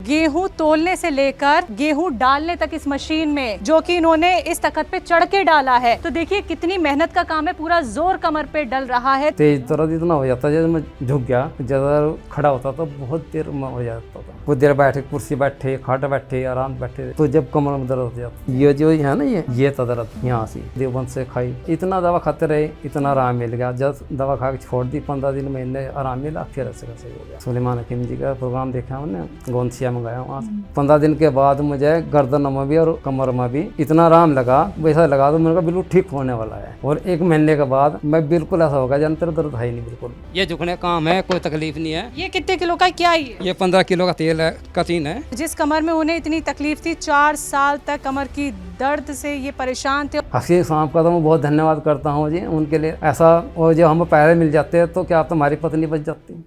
गेहूं तोलने से लेकर गेहूं डालने तक इस मशीन में, जो कि इन्होंने इस तख्त पे चढ़ के डाला है। तो देखिए कितनी मेहनत का काम है, पूरा जोर कमर पे डल रहा है। तेज दर्द इतना हो जाता है, जैसे मैं झुक गया, ज्यादा खड़ा होता तो बहुत देर में हो जाता था। कुछ देर बैठे, कुर्सी बैठे, खाट बैठे, आराम बैठे, तो जब कमर में दर्द हो जाता। ये जो है ना, ये था दर्द यहाँ से देवबंद से खाई, इतना दवा खाते रहे, इतना आराम मिल गया। जब दवा खा के छोड़ दी, 15 दिन महीने आराम मिला, फिर ऐसे कैसे हो गया। सुलेमान हकीम जी का प्रोग्राम देखा हमने, गोंसिया में गया वहाँ। 15 दिन के बाद मुझे गर्दन में भी और कमर में भी इतना आराम लगा, वैसा लगा तो मेरे को बिल्कुल ठीक होने वाला है। और 1 महीने के बाद मैं बिल्कुल ऐसा होगा जानते दर्द है ही नहीं बिल्कुल। ये झुकने का काम है, कोई तकलीफ नहीं है। ये कितने किलो का क्या है? ये 15 किलो का तेल है, कटीन है। जिस कमर में उन्हें इतनी तकलीफ थी, 4 साल तक कमर की दर्द से ये परेशान थे। हकीम साहब का तो मैं बहुत धन्यवाद करता हूँ जी, उनके लिए ऐसा। और जो हम पैसे मिल जाते हैं तो क्या आप तुम्हारी पत्नी बच जाती।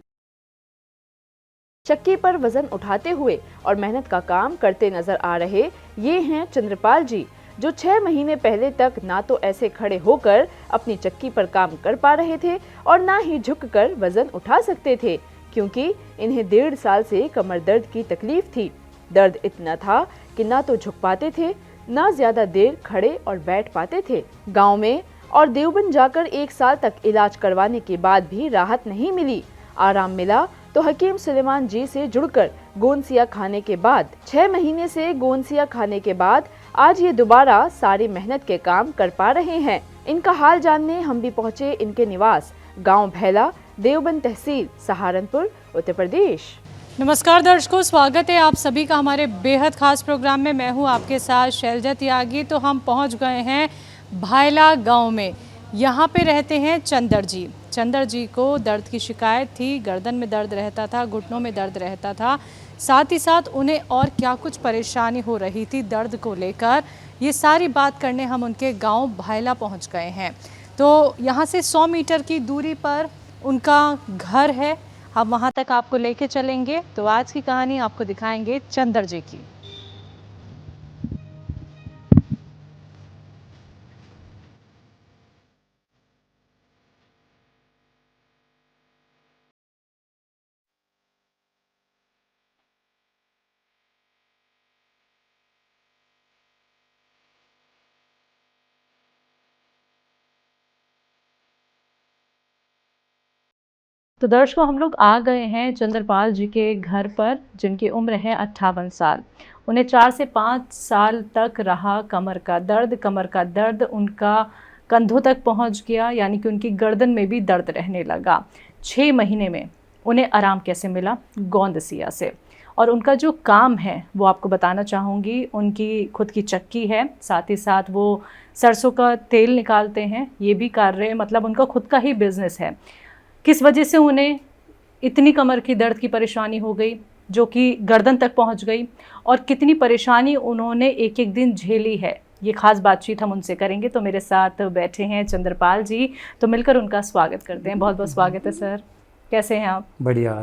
चक्की पर वजन उठाते हुए और मेहनत का काम करते नजर आ रहे ये हैं चंद्रपाल जी, जो 6 महीने पहले तक ना तो ऐसे खड़े होकर अपनी चक्की पर काम कर पा रहे थे और ना ही झुककर वजन उठा सकते थे, क्योंकि इन्हें 1.5 साल से कमर दर्द की तकलीफ थी। दर्द इतना था कि ना तो झुक पाते थे, ना ज्यादा देर खड़े और बैठ पाते थे। गाँव में और देवबंद जाकर 1 साल तक इलाज करवाने के बाद भी राहत नहीं मिली। आराम मिला तो हकीम सुलेमान जी से जुड़कर गोंसिया खाने के बाद, 6 महीने से गोंसिया खाने के बाद आज ये दोबारा सारी मेहनत के काम कर पा रहे हैं। इनका हाल जानने हम भी पहुंचे इनके निवास, गांव भैला, देवबंद तहसील, सहारनपुर, उत्तर प्रदेश। नमस्कार दर्शकों, स्वागत है आप सभी का हमारे बेहद खास प्रोग्राम में। मैं हूं आपके साथ शैलजा त्यागी। तो हम पहुंच गए हैं भायला गांव में। यहाँ पे रहते हैं चंदर जी। चंदर जी को दर्द की शिकायत थी, गर्दन में दर्द रहता था, घुटनों में दर्द रहता था, साथ ही साथ उन्हें और क्या कुछ परेशानी हो रही थी दर्द को लेकर, ये सारी बात करने हम उनके गांव भायला पहुंच गए हैं। तो यहाँ से 100 मीटर की दूरी पर उनका घर है। हम वहाँ तक आपको लेके चलेंगे। तो आज की कहानी आपको दिखाएंगे चंदर जी की। तो दर्शकों, हम लोग आ गए हैं चंद्रपाल जी के घर पर, जिनकी उम्र है 58 साल। उन्हें 4 से 5 साल तक रहा कमर का दर्द। कमर का दर्द उनका कंधों तक पहुंच गया, यानी कि उनकी गर्दन में भी दर्द रहने लगा। 6 महीने में उन्हें आराम कैसे मिला? गोंदसिया से। और उनका जो काम है वो आपको बताना चाहूँगी। उनकी खुद की चक्की है, साथ ही साथ वो सरसों का तेल निकालते हैं। ये भी कार्य, मतलब उनका खुद का ही बिजनेस है। किस वजह से उन्हें इतनी कमर की दर्द की परेशानी हो गई, जो कि गर्दन तक पहुंच गई, और कितनी परेशानी उन्होंने एक एक दिन झेली है, ये खास बातचीत हम उनसे करेंगे। तो मेरे साथ बैठे हैं चंद्रपाल जी, तो मिलकर उनका स्वागत करते हैं। बहुत बहुत स्वागत है सर, कैसे हैं आप? बढ़िया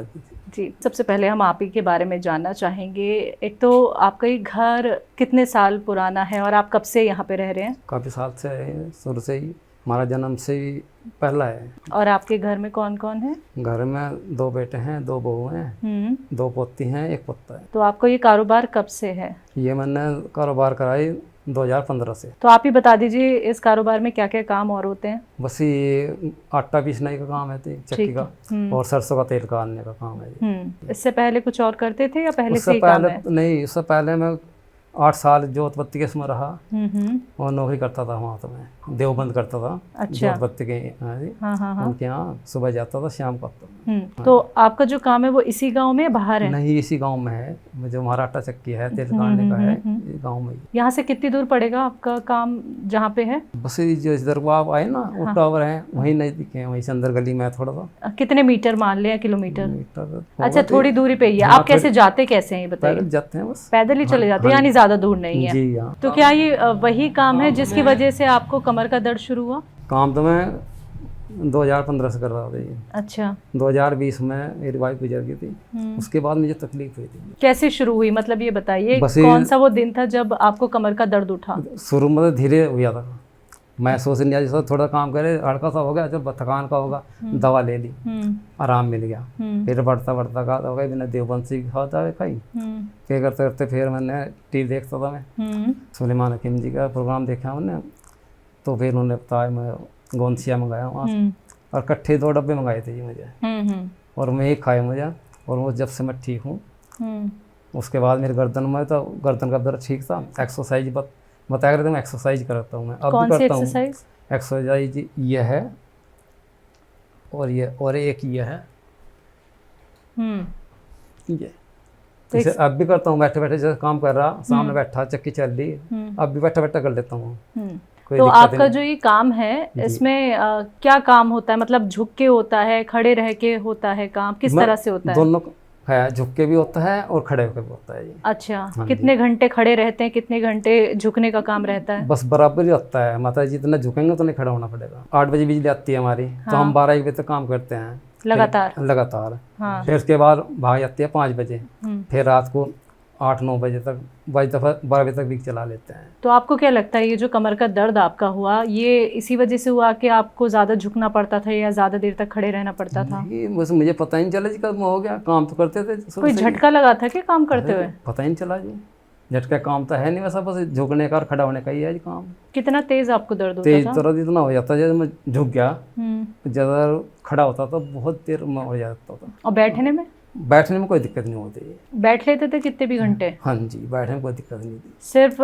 जी। सबसे पहले हम आप ही के बारे में जानना चाहेंगे। एक तो आपका ये घर कितने साल पुराना है और आप कब से यहाँ पे रह रहे हैं? काफ़ी साल से है, शुरू से ही, हमारा जन्म से ही पहला है। और आपके घर में कौन कौन है? घर में 2 बेटे हैं, 2 बहू हैं, 2 पोती हैं, 1 पोता है। तो आपको ये कारोबार कब से है? ये मैंने कारोबार कराई 2015 से। तो आप ही बता दीजिए इस कारोबार में क्या क्या काम और होते हैं? बस ये आटा पीसने का काम है, चक्की का, और सरसों का तेल काटने का काम है। इससे पहले कुछ और करते थे या पहले से उससे ही काम पहले है? नहीं, उससे पहले मैं 8 साल जोतबत्ती के इसमें रहा और नौकरी करता था वहाँ। तो मैं देवबंद करता था। अच्छा। जोतबत्ती के उनके यहाँ सुबह जाता था, शाम को आता था। तो आपका जो काम है वो इसी गांव में बाहर है? नहीं, इसी गांव में है। जो हमारा आटा चक्की है, तेल काटने का है, गाँव में ही। यहाँ से कितनी दूर पड़ेगा आपका काम जहाँ पे है? बस जो इधर को आप आए ना, वो टावर है, वहीं नजदीक है, वहीं से अंदर गली में है थोड़ा सा। कितने मीटर मान ले, किलोमीटर? मीटर। अच्छा, थोड़ी दूरी पे ही है। आप कैसे जाते कैसे हैं ये बताइए? पैदल जाते हैं, बस पैदल ही चले जाते हैं, यानी ज्यादा दूर नहीं है? जी हाँ। तो क्या ये वही काम है जिसकी वजह से आपको कमर का दर्द शुरू हुआ? काम तो मैं 2015 से कर रहा था ये। अच्छा। 2020 में मेरी वाइफ गुजर गई थी, उसके बाद मुझे तकलीफ हुई थी। कैसे शुरू हुई, मतलब ये बताइए, कौन सा वो दिन था जब आपको कमर का दर्द उठा? शुरू में धीरे हुआ था, महसूस नहीं आया, जैसे थोड़ा काम करे हल्का सा हो गया, जब थकान का होगा दवा ले ली, आराम मिल गया। फिर बढ़ता बढ़ता का हो गया, बिना देवबंसी खाता है खाई क्या करते करते फिर मैंने टीवी देखता था मैं, सुलेमान हकीम जी का प्रोग्राम देखा मैंने, तो फिर उन्होंने बताया, मैं गोंदसिया मंगाया वहाँ से, और इकट्ठे 2 डब्बे मंगाए थे जी मुझे, और मैं एक खाया मुझे, और वो जब से मैं ठीक हूँ उसके बाद मेरे गर्दन में तो गर्दन का दर्द ठीक था। एक्सरसाइज बताया करते, मैं एक्सरसाइज करता हूँ, मैं अब भी करता हूँ एक्सरसाइज। ये है और ये और एक ये है, ये इसे अब भी करता हूँ, बैठे बैठे जैसे काम कर रहा, सामने बैठा चक्की चल रही, अब भी बैठा बैठा कर लेता हूँ। तो आपका जो ये काम है इसमें क्या काम होता है, मतलब झुक के होता है, खड़े रह के होता है काम, किस तरह से होता है? दोनों है, झुक के भी होता है और खड़े होकर भी होता है जी। अच्छा, कितने घंटे खड़े रहते हैं, कितने घंटे झुकने का काम रहता है? बस बराबर ही होता है, माता जी जितना झुकेंगे तो नहीं खड़ा होना पड़ेगा। 8 बजे बिजली आती है हमारी, तो हम 12-1 बजे तक काम करते हैं लगातार। हाँ। फिर उसके बाद भाग जाती है 5 बजे, फिर रात को 8-9 बजे तक, 12 बजे तक भी चला लेते हैं। तो आपको क्या लगता है ये जो कमर का दर्द आपका हुआ, ये इसी वजह से हुआ कि आपको ज़्यादा झुकना पड़ता था या ज़्यादा देर तक खड़े रहना पड़ता था? बस मुझे पता ही नहीं चला जी कब हो गया, काम तो करते थे। कोई झटका लगा था कि काम करते हुए? पता ही नहीं चला जी, झटका काम तो है नहीं वैसा, बस झुकने का और खड़ा होने का ही है जी काम। कितना तेज आपको दर्द होता तेज था? दर्द इतना हो जाता है, जैसे मैं झुक गया ज़्यादा खड़ा होता था, बहुत देर में हो जाता था। और बैठने में? बैठने में कोई दिक्कत नहीं होती। बैठ लेते थे कितने भी घंटे? हाँ जी, बैठने में कोई दिक्कत नहीं थी, सिर्फ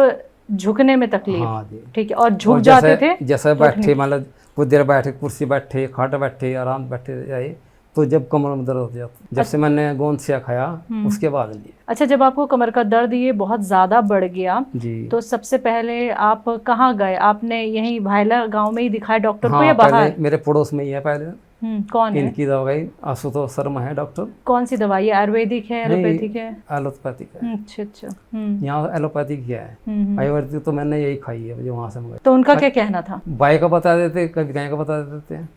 झुकने में तकलीफ? हाँ जी। ठीक है, और झुक जाते थे? जैसे बैठे, मतलब कुछ देर बैठे, कुर्सी बैठे, खाट बैठे, आराम बैठे जाए, तो जब कमर में दर्द हो जाता, जब से मैंने गोंदसिया खाया उसके बाद लिए। अच्छा, जब आपको कमर का दर्द ये बहुत ज़्यादा बढ़ गया जी, तो सबसे पहले आप कहाँ गए? आपने यहीं भायला गांव में ही दिखाया डॉक्टर को हाँ, या बाहर? मेरे पड़ोस में ही है पहले। कौन है? इनकी दवाई आशुतोष शर्मा है डॉक्टर। कौन सी दवाई है? आयुर्वेदिक है, एलोपैथिक है? एलोपैथिक है। अच्छा अच्छा। यहाँ एलोपैथिक है, आयुर्वेदिक तो मैंने यही खाई है जो वहाँ से मंगाई। तो उनका क्या कहना था? बाई का बता देते, कभी गाय का बता देते हैं,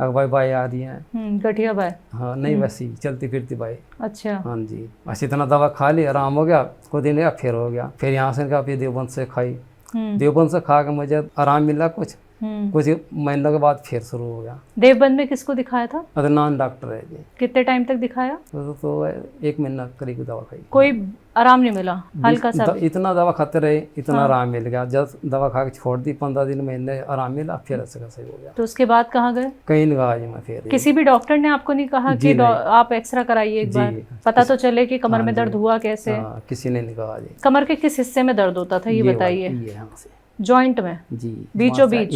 अगर बाई आ रही है, गठिया बाई? हाँ, नहीं वैसी चलती फिरती बाई। अच्छा। हाँ जी, बस इतना दवा खा ली, आराम हो गया, कुछ दिन गया फिर हो गया। फिर यहाँ से फिर देवबंद से खाई, देवबंद से खा के मुझे आराम मिला, कुछ महीनों के बाद फिर शुरू हो गया। देवबंद में किसको दिखाया था? अदनान डॉक्टर है जी। कितने टाइम तक दिखाया? तो 1 महीना करीब दवा खाई, कोई आराम नहीं मिला? हल्का सा? इतना दवा खाते रहे, इतना आराम मिल गया। जब दवा खा के छोड़ दी, 15 दिन महीने आराम मिला, फिर ऐसे का सही हो गया। तो उसके बाद कहाँ गए? कहीं नहीं गया जी मैं फिर। किसी भी डॉक्टर ने आपको नहीं कहा कि आप एक्सरा कराइए एक बार, पता तो चले कि कमर में दर्द हुआ कैसे? किसी ने नहीं कहा जी। कमर के किस हिस्से में दर्द होता था ये बताइए? यहाँ से, जॉइंट में? जी, बीचों बीच?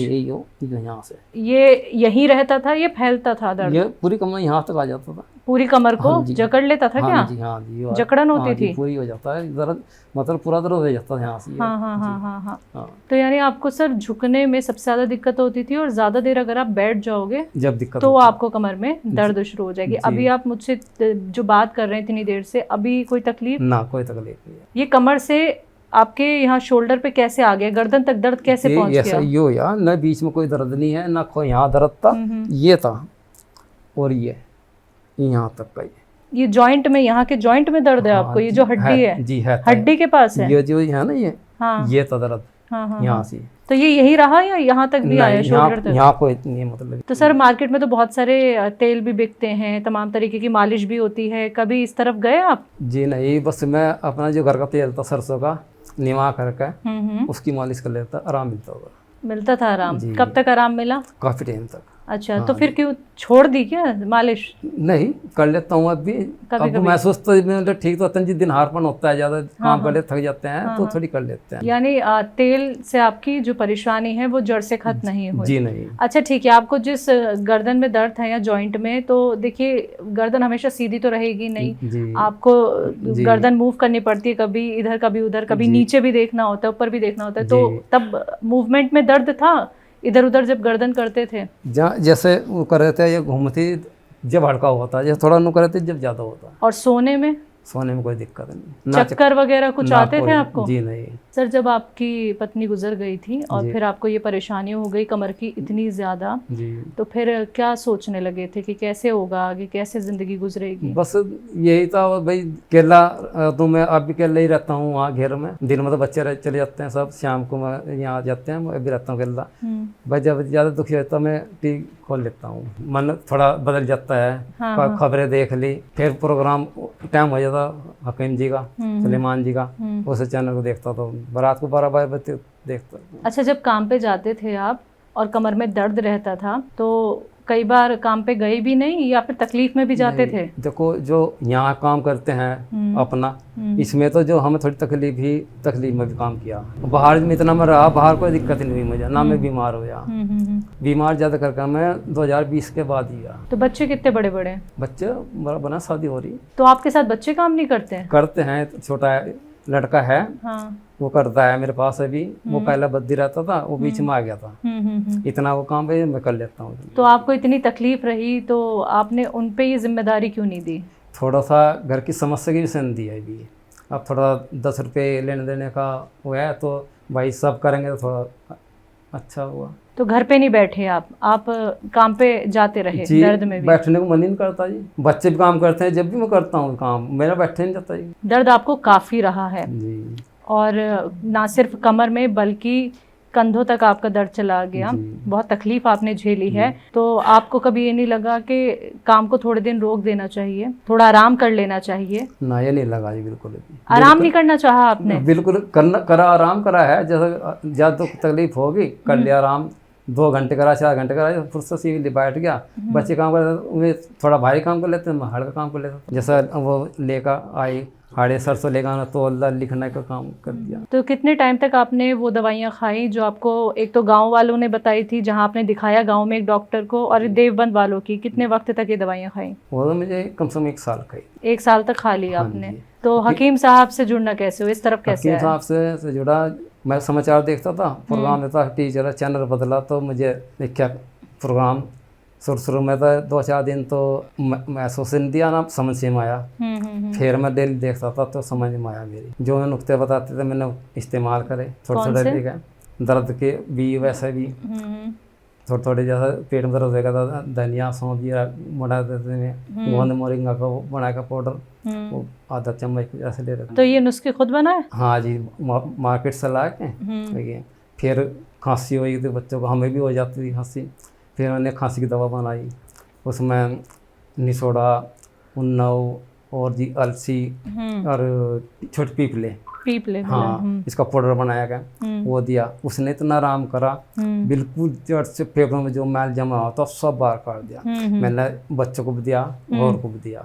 यहाँ से ये यहीं रहता था, ये फैलता था दर्द? ये पूरी कमर यहाँ तक आ जाता था, पूरी कमर को जकड़ लेता था क्या? हाँ जी, हाँ जी, जकड़न होती थी? पूरी हो जाता है दर्द, मतलब पूरा दर्द हो जाता है यहाँ से। हाँ। तो यानी आपको सर झुकने में सबसे ज्यादा दिक्कत होती थी, और ज्यादा देर अगर आप बैठ जाओगे जब दिक्कत तो आपको कमर में दर्द शुरू हो जाएगी। अभी आप मुझसे जो बात कर रहे हैं इतनी देर से, अभी कोई तकलीफ? ना, कोई तकलीफ नहीं है। ये कमर से आपके यहाँ शोल्डर पे कैसे आ गया, गर्दन तक दर्द कैसे पहुंच गया? ये हो यार, न बीच में कोई दर्द नहीं है, ना कोई यहाँ दर्द था, ये था, और ये यहाँ तक का ये जॉइंट में, यहाँ के जॉइंट में दर्द है आपको? ये जो हड्डी है जी, है हड्डी के पास है ये जो है ना, ये हाँ, ये था दर्द यहाँ से। तो ये यही रहा या यहाँ तक भी आया शोल्डर तक? यहाँ कोई नहीं, मतलब। तो सर मार्केट में तो बहुत सारे तेल भी बिकते हैं, तमाम तरीके की मालिश भी होती है, कभी इस तरफ गए आप? जी नहीं, बस मैं अपना जो घर का तेल था सरसों का, निमा करके उसकी मालिश कर लेता, आराम मिलता था आराम? कब तक आराम मिला? काफी टाइम तक। अच्छा, तो फिर क्यों छोड़ दी क्या मालिश? नहीं, कर लेता हूँ अब भी। अब महसूस तो मतलब ठीक तो तंजी दिन हारपन होता है, ज्यादा काम कर लेते, थक जाते हैं, तो थोड़ी कर लेते हैं। यानी तेल से आपकी जो परेशानी है वो जड़ से खत्म नहीं हुई? जी नहीं। अच्छा ठीक है, आपको जिस गर्दन में दर्द है या जॉइंट में, तो देखिए गर्दन हमेशा सीधी तो रहेगी नहीं, आपको गर्दन मूव करनी पड़ती है, कभी इधर कभी उधर, कभी नीचे भी देखना होता है, ऊपर भी देखना होता है, तो तब मूवमेंट में दर्द था इधर उधर जब गर्दन करते थे? जैसे वो कर रहे थे, ये घूमती जब हल्का होता है, जैसे थोड़ा नु कर रहे थे जब ज्यादा होता है। और सोने में? सोने में कोई दिक्कत नहीं। ना चक्कर वगैरह कुछ ना आते थे कोई- आपको? जी नहीं। सर, जब आपकी पत्नी गुजर गई थी और जी। फिर आपको ये परेशानियां हो गई कमर की इतनी ज़्यादा, जी तो फिर क्या सोचने लगे थे कि कैसे होगा आगे, कैसे ज़िंदगी गुजरेगी? बस यही था भाई, अकेला तो मैं अब भी अकेला ही रहता हूँ वहाँ घर में। दिन में तो बच्चे चले जाते हैं सब, शाम को मैं यहाँ आ जाते हैं, मैं भी रहता हूँ अकेला। भाई जब ज़्यादा दुखी होता है मैं टीवी खोल लेता हूँ, मन थोड़ा बदल जाता है। हाँ, खबरें देख ली, फिर प्रोग्राम टाइम हो जाता हकीम जी का, सलेमान जी का, उस चैनल को देखता तो रात को 12 बजे देखता। अच्छा, जब काम पे जाते थे आप और कमर में दर्द रहता था तो कई बार काम पे गए भी नहीं या फिर तकलीफ में भी जाते थे? देखो जो यहाँ काम करते हैं अपना, इसमें तो जो हमें थोड़ी तकलीफ में भी काम किया। बाहर में इतना मैं रहा, बाहर कोई दिक्कत नहीं हुई मुझे, ना मैं बीमार हुआ। बीमार ज़्यादा करके मैं 2020 के बाद ही गया। तो बच्चे कितने बड़े बड़े? बच्चे बड़ा बना, शादी हो रही। तो आपके साथ बच्चे काम नहीं करते हैं? करते हैं, छोटा लड़का है, हाँ। वो करता है मेरे पास अभी। वो पहले बद्दी रहता था, वो बीच में आ गया था। इतना वो काम है मैं कर लेता हूँ। तो आपको इतनी तकलीफ रही तो आपने उन पे ये जिम्मेदारी क्यों नहीं दी? थोड़ा सा घर की समस्या की भी दी है अभी। अब थोड़ा 10 रुपये लेने देने का वो है, तो भाई सब करेंगे तो थोड़ा अच्छा हुआ। तो घर पे नहीं बैठे आप काम पे जाते रहे जी, दर्द में भी? बैठने को मन ही नहीं करता जी। बच्चे भी काम करते हैं, जब भी मैं करता हूँ काम मेरा बैठे नहीं जाता जी। दर्द आपको काफ़ी रहा है जी और ना सिर्फ कमर में बल्कि कंधों तक आपका दर्द चला गया। बहुत तकलीफ आपने झेली है। तो आपको कभी ये नहीं लगा कि काम को थोड़े दिन रोक देना चाहिए, थोड़ा आराम कर लेना चाहिए? ना, ये नहीं लगा जी बिल्कुल भी। आराम नहीं करना चाहा आपने? बिल्कुल करा, आराम करा है। जैसे ज़्यादा तकलीफ होगी कर लिया आराम, 2 घंटे करा, 4 घंटे करा, फुर्सत से ही बैठ गया। बच्चे काम कर, उन्हें थोड़ा भारी काम कर लेते हैं, मैं हल्का काम कर लेता हूँ। जैसा वो लेकर आई हाड़े सरसों लेकर आना, तो अल्लाह लिखने का काम कर दिया। तो कितने टाइम तक आपने वो दवाइयाँ खाई जो आपको एक तो गांव वालों ने बताई थी, जहां आपने दिखाया गांव में एक डॉक्टर को, और देवबंद वालों की? कितने वक्त तक ये दवाइयाँ खाई? वो तो मुझे कम से कम 1 साल खाई। 1 साल तक खा ली हाँ आपने? जी। तो हकीम साहब से जुड़ना कैसे हो, इस तरफ कैसे हकीम आए? साहब से जुड़ा, मैं समाचार देखता था, प्रोग्राम देता, टीचर चैनल बदला तो मुझे देखा प्रोग्राम। शुरू में तो 2-4 दिन तो महसूस नहीं दिया, ना समझ से में आया। फिर मैं डेली देखता था तो समझ में आया मेरी। जो नुक्ते बताते थे मैंने इस्तेमाल करे, थोड़े ठीक है। दर्द के भी वैसे भी थोड़े जैसा पेट में दर्द होगा तो धनिया सौंफ जीरा बना देते हैं, गोंद मोरिंगा का वो बना का पाउडर, वो आधा चम्मच ऐसे ले रहे। तो ये नुस्खे खुद बनाए? हाँ जी, मार्केट से ला के। फिर खांसी हुई थी बच्चों को, हमें भी हो जाती थी खांसी। फिर मैंने खांसी की दवा बनाई, उसमें निसोड़ा, उन्नाव और जी अलसी और छोटी पीपले हाँ, इसका पाउडर बनाया गया, वो दिया। उसने इतना आराम करा, बिल्कुल जड़ से फेफड़ों में जो मैल जमा होता सब बाहर कर दिया। मैंने बच्चों को भी दिया और को भी दिया,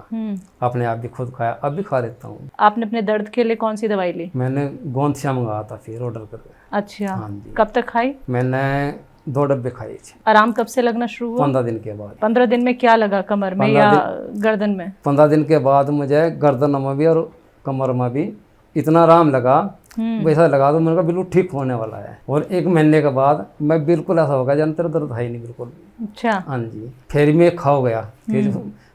अपने आप भी खुद खाया, अब भी खा लेता हूँ। आपने अपने दर्द के लिए कौन सी दवाई ली? मैंने गोंद से मंगाया था, फिर ऑर्डर करके। अच्छा, हाँ जी। कब तक खाई? मैंने 2 डब्बे खाए थे। आराम कब से लगना शुरू हुआ? 15 दिन के बाद। 15 दिन में क्या लगा, कमर में या गर्दन में? 15 दिन के बाद मुझे गर्दन में भी और कमर में भी इतना आराम लगा, वैसा लगा तो मैंने कहा बिल्कुल ठीक होने वाला है। और 1 महीने के बाद मैं बिल्कुल ऐसा होगा जन तेरा दर्द है ही नहीं बिल्कुल। अच्छा। हाँ जी। फिर मैं खा गया, फिर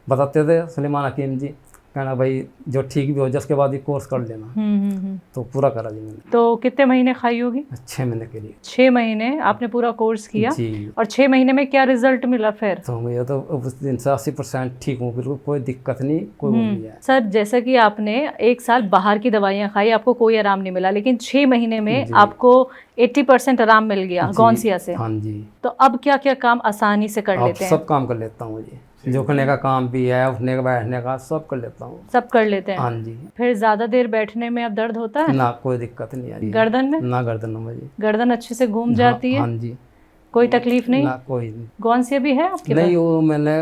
बताते थे सलेमान हकीम जी, कहना भाई जो ठीक भी हो जाए उसके बाद ही कोर्स कर लेना। तो पूरा करा जी मैंने। तो कितने महीने खाई होगी? 6 महीने के लिए। 6 महीने आपने पूरा कोर्स किया जी। और 6 महीने में क्या रिजल्ट मिला फिर? तो मुझे तो उस दिन से 80% ठीक हूँ, बिल्कुल कोई दिक्कत नहीं, कोई वो नहीं है। सर, जैसा कि आपने 1 साल बाहर की दवाइयाँ खाई, आपको कोई आराम नहीं मिला, लेकिन 6 महीने में आपको 80% आराम मिल गया गौनसिया से। हाँ जी। तो अब क्या क्या काम आसानी से कर लेते हैं? सब काम कर लेता हूँ जी, झुकने का काम भी है, उठने का बैठने का सब कर लेता हूँ। सब कर लेते हैं? हाँ जी। फिर ज्यादा देर बैठने में अब दर्द होता है? ना, कोई दिक्कत नहीं है। गर्दन में? ना, गर्दन में जी। गर्दन अच्छे से घूम जाती है? हाँ जी। कोई तकलीफ नहीं? ना, कोई नहीं। गौनसिया भी है आपके नहीं, वो मैंने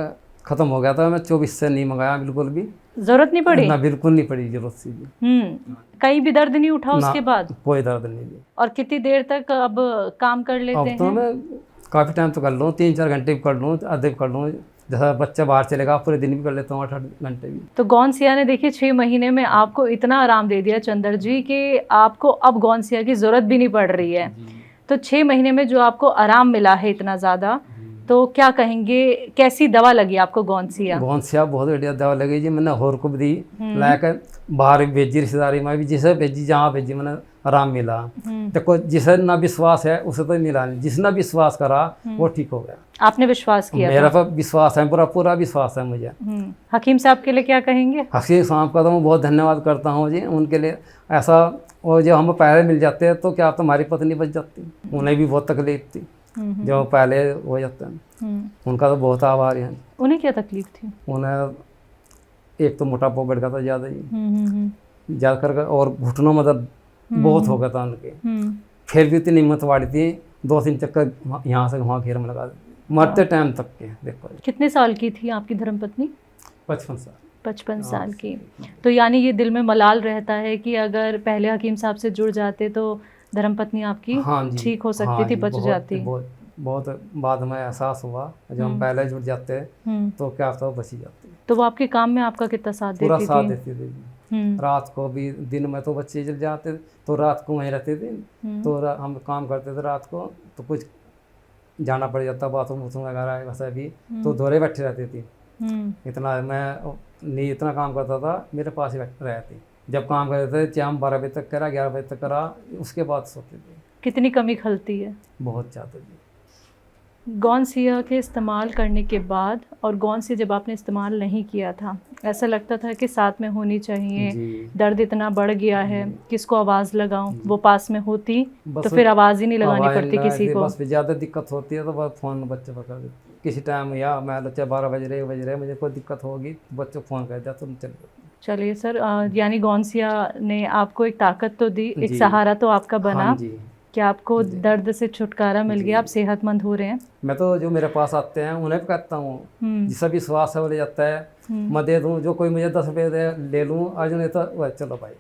खत्म हो गया था, मैं 24 से नहीं मंगाया बिल्कुल भी। जरूरत नहीं पड़ी? ना, बिल्कुल नहीं पड़ी जरूरत सी भी। कहीं भी दर्द नहीं उठा उसके बाद? कोई दर्द नहीं। और कितनी देर तक अब काम कर लेते अब तो हैं? मैं काफ़ी टाइम तो कर लूँ, 3-4 घंटे भी कर लूँ, आधे भी कर लूँ। जैसा बच्चा बाहर चलेगा पूरे दिन भी कर लेता हूँ, 8-8 घंटे भी। तो गौनसिया ने देखिए 6 महीने में आपको इतना आराम दे दिया चंदर जी कि आपको अब गौनसिया की ज़रूरत भी नहीं पड़ रही है। तो 6 महीने में जो आपको आराम मिला है इतना ज़्यादा, तो क्या कहेंगे, कैसी दवा लगी आपको गौनसिया? गौनसिया बहुत बढ़िया दवा लगी जी। मैंने होर को भी दी, लाकर बाहर भी भेजी, रिश्तेदारी में भी, जिसे भेजी जहाँ भेजी मैंने आराम मिला। देखो जिसे ना विश्वास है उसे तो मिला नहीं, जिसने विश्वास करा वो ठीक हो गया। आपने विश्वास किया? मेरा पर विश्वास है, पूरा पूरा विश्वास है मुझे। हकीम साहब के लिए क्या कहेंगे? हकीम साहब का तो मैं बहुत धन्यवाद करता हूँ जी, उनके लिए ऐसा। और जो हम पहले मिल जाते हैं तो क्या तुम्हारी पत्नी बच जाती, उन्हें भी बहुत तकलीफ थी जो पहले हो जाते हैं। उनका तो बहुत आभार है। उन्हें क्या तकलीफ थी? उन्हें एक तो मोटापा बढ़ गया था ज़्यादा जी, ज़्यादा कर, और घुटनों में दर्द बहुत हो गया था उनके। फिर भी इतनी हिम्मत वाली थी, 2-3 चक्कर यहाँ से वहाँ घेर में लगा दी, मरते टाइम तक के। देखो कितने साल की थी आपकी धर्मपत्नी? 55 साल। 55 साल की। तो यानी ये दिल में मलाल रहता है कि अगर पहले हकीम साहब से जुड़ जाते तो धर्मपत्नी आपकी ठीक हो सकती थी, बच जाती। बहुत बाद में एहसास हुआ, जब हम पहले जुड़ जाते तो क्या तो बची जाती। तो वो आपके काम में आपका कितना साथ देती थी? पूरा साथ देती थी। रात को भी, दिन में तो बच्चे चल जाते तो रात को वहीं रहते थे। तो हम काम करते थे रात को, तो कुछ जाना पड़ जाता बाथरूम वगैरह वैसे भी, तो दोरे बैठे रहती थी। इतना मैं नहीं इतना काम करता था, मेरे पास ही रहती। जब काम करते थे चाहे हम 12 बजे तक करा, 11 बजे तक करा, उसके बाद सोते थे। कितनी कमी खलती है? बहुत ज़्यादा जी। गौनसिया के इस्तेमाल करने के बाद और गौनसिया जब आपने इस्तेमाल नहीं किया था, ऐसा लगता था कि साथ में होनी चाहिए, दर्द इतना बढ़ गया है, किसको आवाज़ लगाऊं, वो पास में होती तो फिर आवाज़ ही नहीं लगानी पड़ती किसी को। बस ज़्यादा दिक्कत होती है तो बस फ़ोन बच्चे पकड़ देते किसी टाइम, या मैं बच्चे 12 बज रहे मुझे कोई दिक्कत होगी बच्चों को फ़ोन कर दिया तुम चल। चलिए सर, यानी गौनसिया ने आपको एक ताकत तो दी, एक सहारा तो आपका बना कि आपको दर्द से छुटकारा मिल गया, आप सेहतमंद हो रहे हैं। मैं तो जो मेरे पास आते हैं उन्हें भी कहता हूँ, जिसका विश्वास है वो ले जाता है, मैं दे दूँ, जो कोई मुझे 10 रुपये दे ले लूँ, आज नहीं तो वह चलो भाई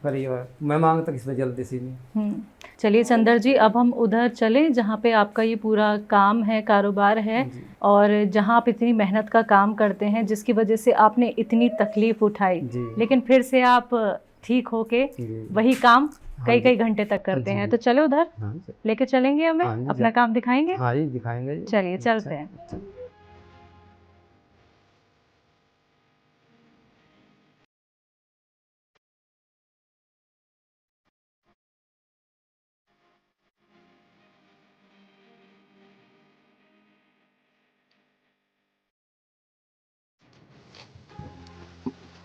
करिए, मैं मांगता किसमें जल्दी सी नहीं। चलिए चंदर जी, अब हम उधर चलें जहाँ पे आपका ये पूरा काम है, कारोबार है, और जहाँ आप इतनी मेहनत का काम करते हैं, जिसकी वजह से आपने इतनी तकलीफ उठाई, लेकिन फिर से आप ठीक होके वही काम कई घंटे तक करते हैं। तो चलो उधर लेके चलेंगे, हमें अपना काम दिखाएंगे। हाँ जी दिखाएंगे। चलिए चलते हैं।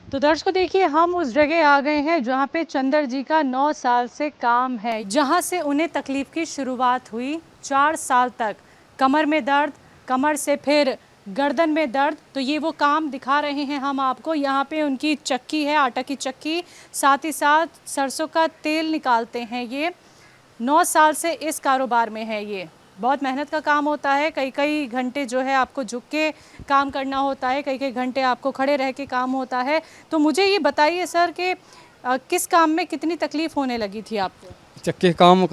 तो दर्शकों देखिए, हम उस जगह आ गए हैं जहाँ पे चंदर जी का 9 साल से काम है, जहाँ से उन्हें तकलीफ की शुरुआत हुई। 4 साल तक कमर में दर्द, कमर से फिर गर्दन में दर्द, तो ये वो काम दिखा रहे हैं हम आपको। यहाँ पे उनकी चक्की है, आटा की चक्की, साथ ही साथ सरसों का तेल निकालते हैं। ये 9 साल से इस कारोबार में है। ये बहुत मेहनत का काम होता है, कई घंटे जो है आपको झुक के काम करना होता है, कई घंटे आपको खड़े रह के काम होता है। तो मुझे ये बताइए सर कि किस काम में कितनी तकलीफ होने लगी थी आपको? चक्के काम,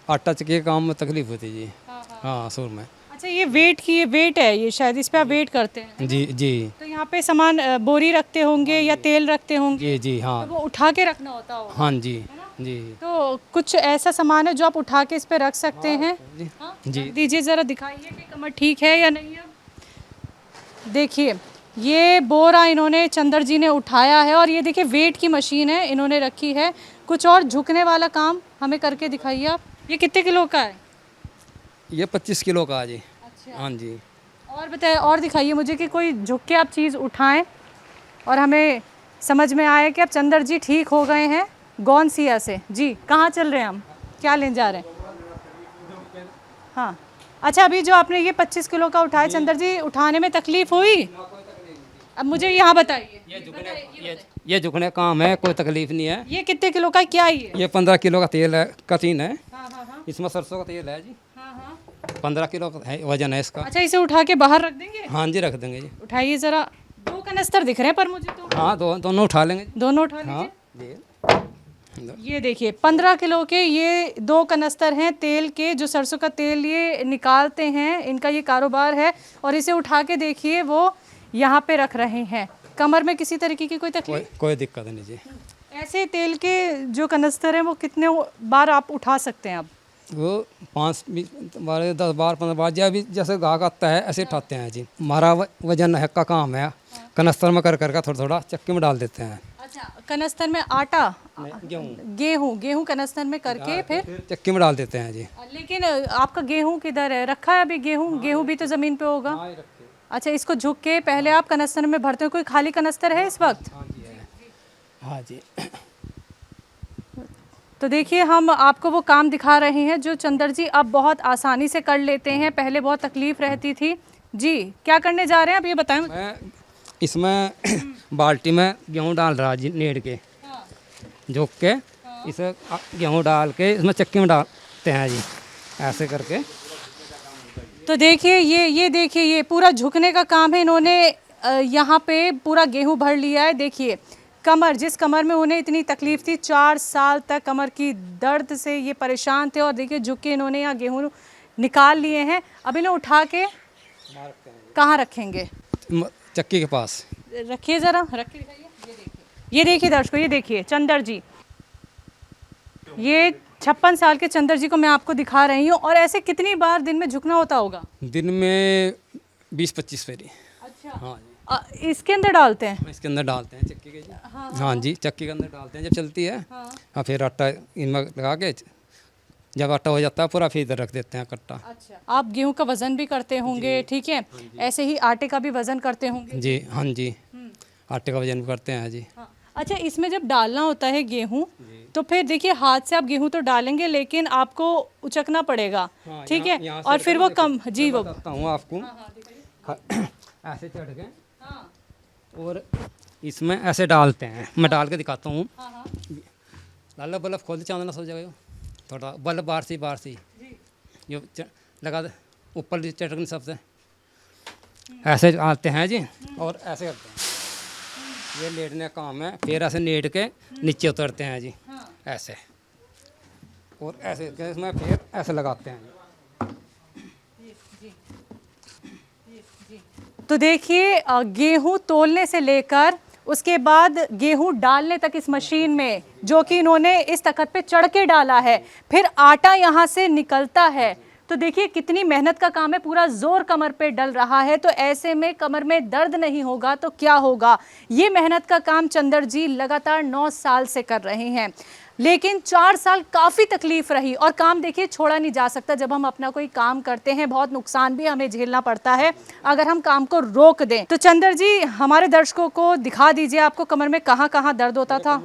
आटा चक्के काम में तकलीफ होती जी। हाँ शुरू में। अच्छा, ये वेट है, ये शायद इस पे आप वेट करते हैं? जी जी। तो यहाँ पे सामान बोरी रखते होंगे या तेल रखते होंगे? जी हाँ। तो वो उठा के रखना होता होगा? हाँ जी जी। तो कुछ ऐसा सामान है जो आप उठा के इस पे रख सकते हैं? जी दीजिए ज़रा, दिखाइए कि कमर ठीक है या नहीं है। देखिए, ये बोरा इन्होंने, चंदर जी ने उठाया है, और ये देखिए वेट की मशीन है इन्होंने रखी है। कुछ और झुकने वाला काम हमें करके दिखाइए आप। ये कितने किलो का है? ये 25 किलो का है जी। अच्छा। हाँ जी। और बताइए, और दिखाइए मुझे कि कोई झुक के आप चीज़ उठाएं और हमें समझ में आए कि अब चंदर जी ठीक हो गए हैं गौनसिया से। जी, कहाँ चल रहे हैं हम, क्या लेने जा रहे हैं? हाँ अच्छा, अभी जो आपने ये 25 किलो का उठाया चंदर जी, उठाने में तकलीफ हुई? अब मुझे यहाँ बताइए। ये झुकने काम है, कोई तकलीफ नहीं है। ये कितने किलो का, क्या ये 15 किलो का तेल है, कटीन है। हाँ। इसमें सरसों का तेल है जी। हाँ। 15 किलो का है, वजन है इसका। अच्छा, इसे उठा के बाहर रख देंगे? हाँ जी रख देंगे जी। उठाइए ज़रा, 2 कनस्तर दिख रहे हैं पर मुझे तो। हाँ दोनों उठा लेंगे। दोनों उठा लीजिए। हाँ। ये देखिए 15 किलो के ये 2 कनस्तर हैं तेल के, जो सरसों का तेल ये निकालते हैं, इनका ये कारोबार है। और इसे उठा के देखिए वो यहाँ पे रख रहे हैं। कमर में किसी तरीके की कोई तकलीफ? कोई दिक्कत नहीं जी। ऐसे तेल के जो कनस्तर हैं वो कितने बार आप उठा सकते हैं? अब वो 5 12 10 12 15 बार जब भी जैसे गाहक आता है ऐसे उठाते हैं जी। हमारा वजन है का काम है, कनस्तर में कर कर थोड़ा थोड़ा चक्की में डाल देते हैं। अच्छा, कनस्तर में आटा, गेहूँ गेहूं कनस्तर में करके फिर चक्की में डाल देते हैं जी। लेकिन आपका गेहूं किधर है? रखा है अभी गेहूं भी तो जमीन पे होगा। अच्छा, इसको झुक के पहले आप कनस्तर में भरते हो। कोई खाली कनस्तर है इस वक्त? हाँ जी। तो देखिए, हम आपको वो काम दिखा रहे हैं जो चंदर जी अब बहुत आसानी से कर लेते हैं, पहले बहुत तकलीफ रहती थी। जी, क्या करने जा रहे हैं आप ये बताएं। मैं इसमें बाल्टी में गेहूँ डाल रहा जी, नेड़ के झुक के इसे गेहूँ डाल के इसमें चक्की में डालते हैं जी, ऐसे करके। तो देखिए, ये देखिए, ये पूरा झुकने का काम है। इन्होंने यहाँ पे पूरा गेहूं भर लिया है। देखिए, कमर, जिस कमर में उन्हें इतनी तकलीफ थी, 4 साल तक कमर की दर्द से ये परेशान थे। और देखिए, झुक के इन्होंने यहाँ गेहूं निकाल लिए हैं। अब इन्हें उठा के कहाँ रखेंगे? चक्की के पास रखिए ज़रा, रख के दिखाइए। ये देखिए दर्शकों, ये देखिए चंदर जी, ये 56 साल के चंदर जी को मैं आपको दिखा रही हूँ। और ऐसे कितनी बार दिन में झुकना होता होगा? दिन में 20-25 फेरी। अच्छा, हाँ जी। इसके अंदर डालते हैं? इसके अंदर डालते हैं चक्की के जी। हाँ जी, चक्की के अंदर डालते हैं जब चलती है। हाँ, फिर आटा इनमें लगा के जब आटा हो जाता है पूरा, फिर इधर रख देते हैं कट्टा। अच्छा, आप गेहूं का वजन भी करते होंगे, ठीक है? ऐसे ही आटे का भी वजन करते होंगे? जी हाँ जी, आटे का वजन भी करते हैं जी। हाँ। अच्छा, इसमें जब डालना होता है गेहूं, तो फिर देखिए, हाथ से आप गेहूं तो डालेंगे लेकिन आपको उचकना पड़ेगा, ठीक है? और फिर वो कम, जी वो बताता हूँ आपको। ऐसे चढ़ के और इसमें ऐसे डालते हैं। मैं डाल के दिखाता हूँ। लाला बल्ब खोल दे, चांदना सो जाएगा। थोड़ा बल्ब बाहर से ये लगा दे ऊपर चटकन सबसे, ऐसे डालते हैं जी। और ऐसे करते हैं, ये लेटने का काम है। फिर ऐसे लेट के नीचे उतरते हैं जी, ऐसे। और ऐसे करके इसमें फिर ऐसे लगाते हैं। तो देखिए, गेहूं तोलने से लेकर उसके बाद गेहूं डालने तक इस मशीन में, जो कि इन्होंने इस तख्त पे चढ़ के डाला है, फिर आटा यहाँ से निकलता है। तो देखिए कितनी मेहनत का काम है, पूरा जोर कमर पे डल रहा है। तो ऐसे में कमर में दर्द नहीं होगा तो क्या होगा? ये मेहनत का काम चंदर जी लगातार 9 साल से कर रहे हैं, लेकिन 4 साल काफ़ी तकलीफ रही। और काम देखिए छोड़ा नहीं जा सकता। जब हम अपना कोई काम करते हैं, बहुत नुकसान भी हमें झेलना पड़ता है अगर हम काम को रोक दें। तो चंदर जी, हमारे दर्शकों को दिखा दीजिए, आपको कमर में कहाँ कहाँ दर्द होता था?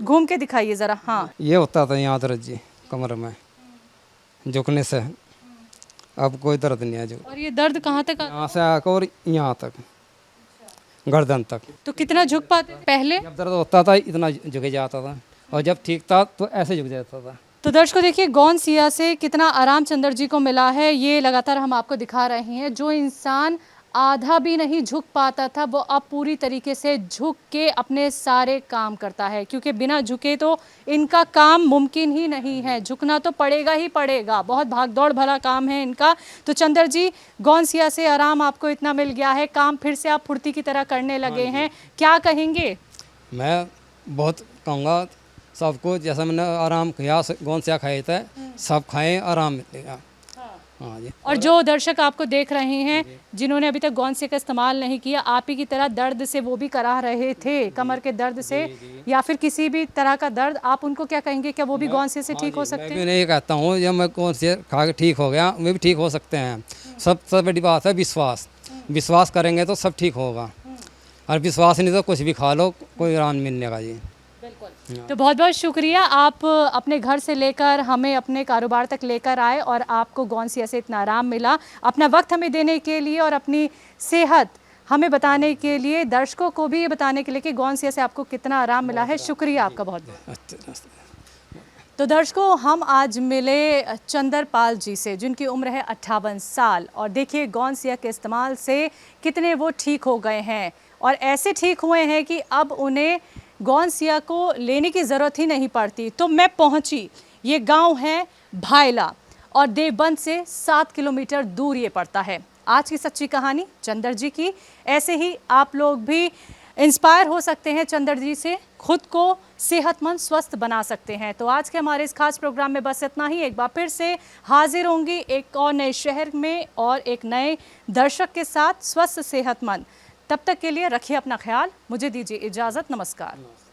घूम के दिखाइए ज़रा। हाँ, ये होता था यहाँ दर्द जी कमर में, झुकने से। अब कोई दर्द नहीं है जो। और ये दर्द कहाँ तक? यहाँ से आकर और यहाँ तक, गर्दन तक। तो कितना झुक पाते पहले? जब दर्द होता था इतना झुक जाता था, और जब ठीक था तो ऐसे झुक जाता था। तो दर्शकों देखिए, गौनसिया से कितना आराम चंदर जी को मिला है, ये लगातार हम आपको दिखा रहे हैं। जो इंसान आधा भी नहीं झुक पाता था, वो अब पूरी तरीके से झुक के अपने सारे काम करता है, क्योंकि बिना झुके तो इनका काम मुमकिन ही नहीं है। झुकना तो पड़ेगा ही पड़ेगा, बहुत भागदौड़ भरा काम है इनका। तो चंदर जी, गौनसिया से आराम आपको इतना मिल गया है, काम फिर से आप फुर्ती की तरह करने लगे हैं, क्या कहेंगे? मैं बहुत कहूँगा सबको, जैसा मैंने आराम किया गौनसिया खाए थे, सब खाएं, आराम मिलेगा। हाँ जी। और जो दर्शक आपको देख रहे हैं, जिन्होंने अभी तक गौनसिया का इस्तेमाल नहीं किया, आप ही की तरह दर्द से वो भी करा रहे थे, कमर के दर्द से या फिर किसी भी तरह का दर्द, आप उनको क्या कहेंगे? क्या वो भी गौनसिया से ठीक हो सकते हैं? मैं भी नहीं कहता हूँ जब मैं गौनसिया खा के ठीक हो गया, मैं भी ठीक हो सकते हैं। सबसे बड़ी बात है विश्वास। विश्वास करेंगे तो सब ठीक होगा, और विश्वास नहीं तो कुछ भी खा लो, कोई आराम मिलने का जी। तो बहुत बहुत शुक्रिया, आप अपने घर से लेकर हमें अपने कारोबार तक लेकर आए और आपको गौनसिया से इतना आराम मिला। अपना वक्त हमें देने के लिए और अपनी सेहत हमें बताने के लिए, दर्शकों को भी ये बताने के लिए कि गौनसिया से आपको कितना आराम मिला है, शुक्रिया आपका बहुत बहुत। तो दर्शकों, हम आज मिले चंद्रपाल जी से, जिनकी उम्र है 58 साल। और देखिए गौनसिया के इस्तेमाल से कितने वो ठीक हो गए हैं, और ऐसे ठीक हुए हैं कि अब उन्हें गौनसिया को लेने की ज़रूरत ही नहीं पड़ती। तो मैं पहुंची, ये गांव है भायला और देवबंद से 7 किलोमीटर दूर ये पड़ता है। आज की सच्ची कहानी चंदर जी की। ऐसे ही आप लोग भी इंस्पायर हो सकते हैं चंद्र जी से, खुद को सेहतमंद स्वस्थ बना सकते हैं। तो आज के हमारे इस खास प्रोग्राम में बस इतना ही। एक बार फिर से हाजिर होंगी एक और नए शहर में और एक नए दर्शक के साथ, स्वस्थ सेहतमंद। तब तक के लिए रखिए अपना ख्याल, मुझे दीजिए इजाज़त, नमस्कार।